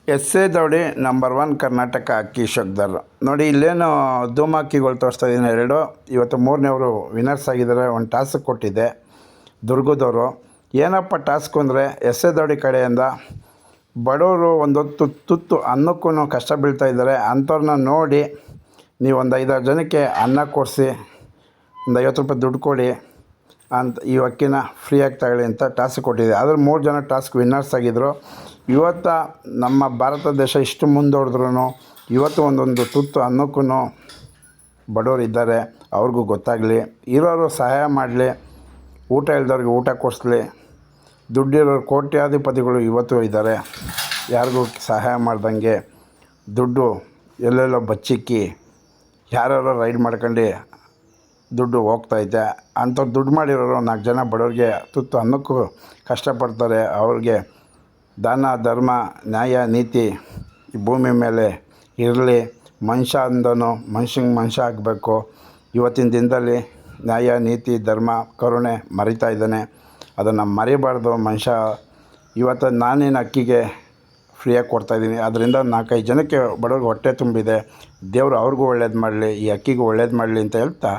S A ದೌಡಿ number 1 Karnataka ಅಕ್ಕಿ ಶೋಕ್ದಾರ್ ನೋಡಿ. ಇಲ್ಲೇನು ಧೂಮ ಅಕ್ಕಿಗಳು ತೋರಿಸ್ತಾ ಇದ್ದೀನಿ ಎರಡು. ಇವತ್ತು ಮೂರನೇವರು ವಿನರ್ಸ್ ಆಗಿದ್ದಾರೆ. ಒಂದು ಟಾಸ್ಕ್ ಕೊಟ್ಟಿದ್ದೆ ದುರ್ಗದವರು. ಏನಪ್ಪ ಟಾಸ್ಕ್ ಅಂದರೆ ಎಸ್ ಎ ದೌಡಿ ಕಡೆಯಿಂದ ಬಡವರು ಒಂದೊತ್ತು ತುತ್ತು ಅನ್ನಕ್ಕೂ ಕಷ್ಟ ಬೀಳ್ತಾ ಇದ್ದಾರೆ. ಅಂಥವ್ರನ್ನ ನೋಡಿ ನೀವು ಒಂದು 5-6 ಜನಕ್ಕೆ ಅನ್ನ ಕೊಡಿಸಿ ಒಂದು 50 ರೂಪಾಯಿ ದುಡ್ಡು ಕೊಡಿ ಅಂತ ಈ ಅಕ್ಕಿನ ಫ್ರೀಯಾಗಿ ತಗೊಳ್ಳಿ ಅಂತ ಟಾಸ್ಕ್ ಕೊಟ್ಟಿದೆ. ಅದ್ರ 3 ಜನ ಟಾಸ್ಕ್ ವಿನ್ನರ್ಸ್ ಆಗಿದ್ದರು. ಇವತ್ತು ನಮ್ಮ ಭಾರತ ದೇಶ ಇಷ್ಟು ಮುಂದುವರೆದ್ರೂ ಇವತ್ತು ಒಂದೊಂದು ತುತ್ತು ಅನ್ನಕ್ಕೂ ಬಡವರು ಇದ್ದಾರೆ. ಅವ್ರಿಗೂ ಗೊತ್ತಾಗಲಿ, ಇರೋರು ಸಹಾಯ ಮಾಡಲಿ, ಊಟ ಇಲ್ದವ್ರಿಗೆ ಊಟ ಕೊಡಿಸ್ಲಿ. ದುಡ್ಡಿರೋರು ಕೋಟ್ಯಾಧಿಪತಿಗಳು ಇವತ್ತು ಇದ್ದಾರೆ. ಯಾರಿಗೂ ಸಹಾಯ ಮಾಡ್ದಂಗೆ ದುಡ್ಡು ಎಲ್ಲೆಲ್ಲೋ ಬಚ್ಚಿಕ್ಕಿ ಯಾರ್ಯಾರೋ ರೈಡ್ ಮಾಡ್ಕೊಂಡು ದುಡ್ಡು ಹೋಗ್ತೈತೆ. ಅಂಥವ್ರು ದುಡ್ಡು ಮಾಡಿರೋರು 4 ಜನ ಬಡವ್ರಿಗೆ ತುತ್ತು ಅನ್ನಕ್ಕೂ ಕಷ್ಟಪಡ್ತಾರೆ. ಅವ್ರಿಗೆ ದಾನ ಧರ್ಮ ನ್ಯಾಯ ನೀತಿ ಈ ಭೂಮಿ ಮೇಲೆ ಇರಲಿ. ಮನುಷ್ಯ ಅಂದನು ಮನುಷ್ಯಂಗೆ ಮನುಷ್ಯ ಆಗಬೇಕು. ಇವತ್ತಿನ ದಿನದಲ್ಲಿ ನ್ಯಾಯ ನೀತಿ ಧರ್ಮ ಕರುಣೆ ಮರಿತಾ ಇದ್ದಾನೆ. ಅದನ್ನು ಮರಿಬಾರ್ದು ಮನುಷ್ಯ. ಇವತ್ತು ನಾನೇನು ಅಕ್ಕಿಗೆ ಫ್ರೀಯಾಗಿ ಕೊಡ್ತಾಯಿದ್ದೀನಿ. ಅದರಿಂದ 4-5 ಜನಕ್ಕೆ ಬಡವ್ರಿಗೆ ಹೊಟ್ಟೆ ತುಂಬಿದೆ. ದೇವರು ಅವ್ರಿಗೂ ಒಳ್ಳೇದು ಮಾಡಲಿ, ಈ ಅಕ್ಕಿಗೂ ಒಳ್ಳೇದು ಮಾಡಲಿ ಅಂತ ಹೇಳ್ತಾ